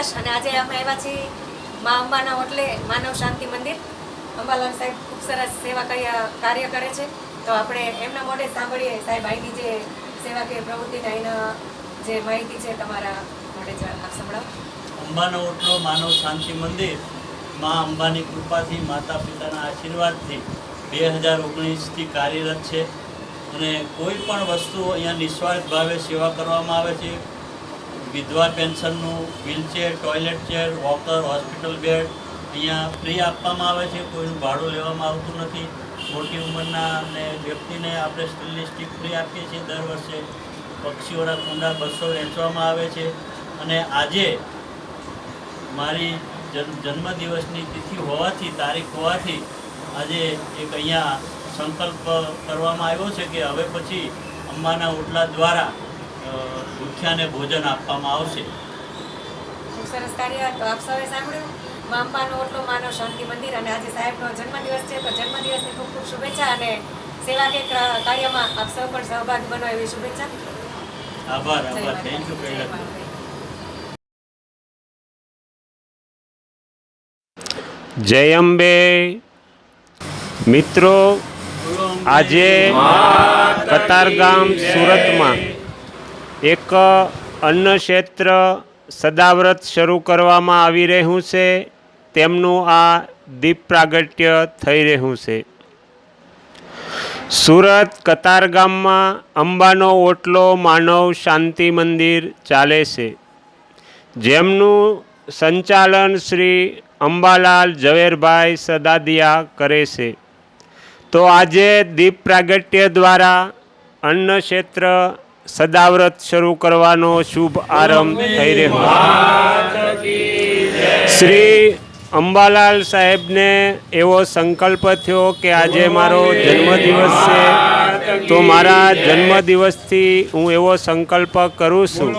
પ્રકાશ અને આજે અમે આવ્યા છીએ મા અંબાના હોટલે માનવ શાંતિ મંદિર. અંબાલાલ સાહેબ ખૂબ સરસ સેવા કાર્ય કરે છે, તો આપણે એમના મોઢે સાંભળીએ સાહેબ અહીંની જે સેવાકીય પ્રવૃત્તિના એના જે માહિતી છે તમારા મોઢે આપ સંભળાવો. અંબાનો ઓટલો માનવ શાંતિ મંદિર મા અંબાની કૃપાથી, માતા પિતાના આશીર્વાદથી 2019થી કાર્યરત છે અને કોઈ પણ વસ્તુ અહીંયા નિસ્વાર્થ ભાવે સેવા કરવામાં આવે છે. વિધવા પેન્શનનું, wheelchair, toilet chair, walker, hospital bed અહીંયા ફ્રી આપવામાં આવે છે. કોઈનું ભાડું લેવામાં આવતું નથી. મોટી ઉંમરના અને વ્યક્તિને આપણે સ્ટીલની સ્ટીક ફ્રી આપીએ છીએ દર વર્ષે. પક્ષીઓના કુંડા 200 વેચવામાં આવે છે. અને આજે મારી જન્મદિવસની તિથિ હોવાથી, તારીખ હોવાથી આજે એક અહીંયા સંકલ્પ કરવામાં આવ્યો છે કે હવે પછી અંબાના ઓટલા દ્વારા ભૂખ્યાને ભોજન આપવામાં આવશે. ખૂબ સરસ કાર્ય. તો આપ સૌએ સાંભળ્યું, મા અંબાનો ઓટલો માનવ શાંતિ મંદિર, અને આજે સાહેબનો જન્મદિવસ છે, તો જન્મદિવસની ખૂબ ખૂબ શુભેચ્છા અને સેવાકીય કાર્યમાં આપ સૌ પણ સહભાગી બનો એવી શુભેચ્છા. આભાર. Thank you. જય અંબે. મિત્રો, આજે કતારગામ સુરતમાં એક અન્ન ક્ષેત્ર સદાવ્રત શરૂ કરવામાં આવી રહ્યું છે. તેમનું આ દીપ પ્રાગટ્ય થઈ રહ્યું છે. સુરત કતારગામમાં અંબાનો ઓટલો માનવ શાંતિ મંદિર ચાલે છે, જેમનું સંચાલન શ્રી અંબાલાલ ઝવેરભાઈ સદાદિયા કરે છે. તો આજે દીપ પ્રાગટ્ય દ્વારા અન્ન ક્ષેત્ર સદાવ્રત શરૂ કરવાનો શુભ આરંભ થઈ રહ્યો. શ્રી અંબાલાલ સાહેબને એવો સંકલ્પ થયો કે આજે મારો જન્મદિવસ છે, તો મારા જન્મદિવસથી હું એવો સંકલ્પ કરું છું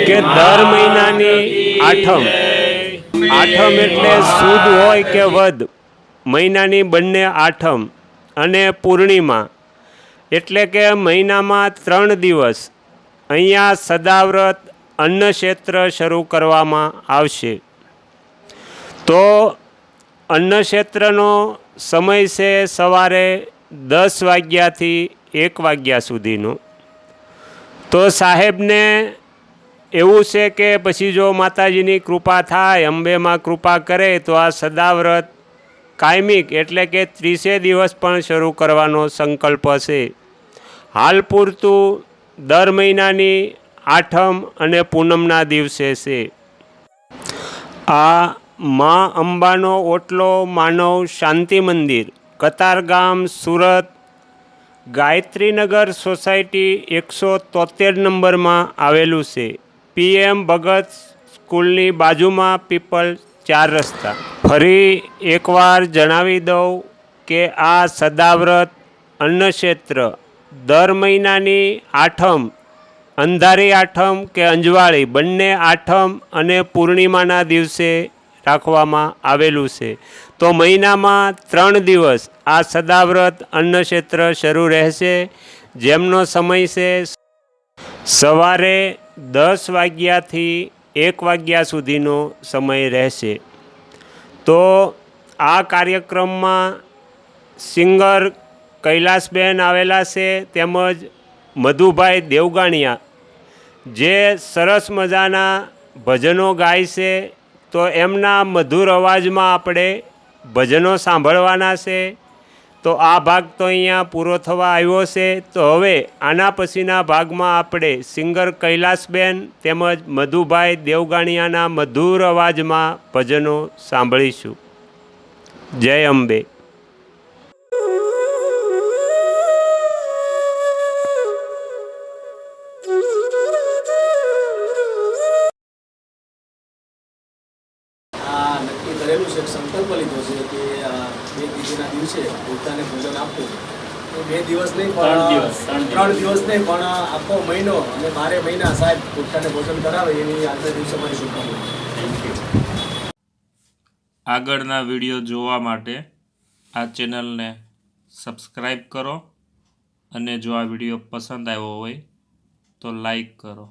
કે દર મહિનાની આઠમ એટલે સુદ હોય કે વદ, મહિનાની બંને આઠમ અને પૂર્ણિમા એટલે કે મહિનામાં 3 દિવસ અહીંયા સદાવ્રત અન્ન ક્ષેત્ર શરૂ કરવામાં આવશે. તો અન્ન ક્ષેત્રનો સમય છે સવારે 10 વાગ્યાથી 1 વાગ્યા સુધીનો. તો સાહેબને એવું છે કે પછી જો માતાજીની કૃપા થાય, અંબેમાં કૃપા કરે, તો આ સદાવ્રત કાયમિક એટલે કે 30 દિવસ પણ શરૂ કરવાનો સંકલ્પ છે. હાલ પૂરતું દર મહિનાની આઠમ અને પૂનમના દિવસે છે. આ મા અંબાનો ઓટલો માનવ શાંતિ મંદિર કતારગામ સુરત ગાયત્રીનગર સોસાયટી 173 નંબરમાં આવેલું છે. PM ભગત સ્કૂલની બાજુમાં પીપલ 4 રસ્તા. ફરી એકવાર જણાવી દઉં કે આ સદાવ્રત અન્નક્ષેત્ર દર મહિનાની આઠમ, અંધારી આઠમ કે અંજવાળી બંને આઠમ અને પૂર્ણિમાના દિવસે રાખવામાં આવેલું છે. તો મહિનામાં 3 દિવસ આ સદાવ્રત અન્નક્ષેત્ર શરૂ રહેશે, જેમનો સમય છે સવારે 10 વાગ્યાથી 1 વાગ્યા સુધીનો સમય રહેશે. તો આ કાર્યક્રમમાં સિંગર કૈલાસબેન આવેલા છે, તેમજ મધુભાઈ દેવગાણિયા જે સરસ મજાના ભજનો ગાય છે. તો એમના મધુર અવાજમાં આપણે ભજનો સાંભળવાના છે. તો આ ભાગ તો અહીંયા પૂરો થવા આવ્યો છે. તો હવે આના પછીના ભાગમાં આપણે સિંગર કૈલાસબેન તેમજ મધુભાઈ દેવગાણિયાના મધુર અવાજમાં ભજનો સાંભળીશું. જય અંબે. નક્કી કરેલું છે, સંકલ્પ લીધો છે કે 2 તિથિના દિવસે પોતાને ભોજન આપવું. 2 દિવસ નહીં પણ 3 દિવસ નહીં પણ આખો મહિનો અને 12 મહિના સાહેબ પોતાને ભોજન કરાવે એવી આજના દિવસે મારી શુભકામના. આગળના વિડીયો જોવા માટે આ ચેનલને સબસ્ક્રાઈબ કરો અને જો આ વિડીયો પસંદ આવ્યો હોય તો લાઈક કરો.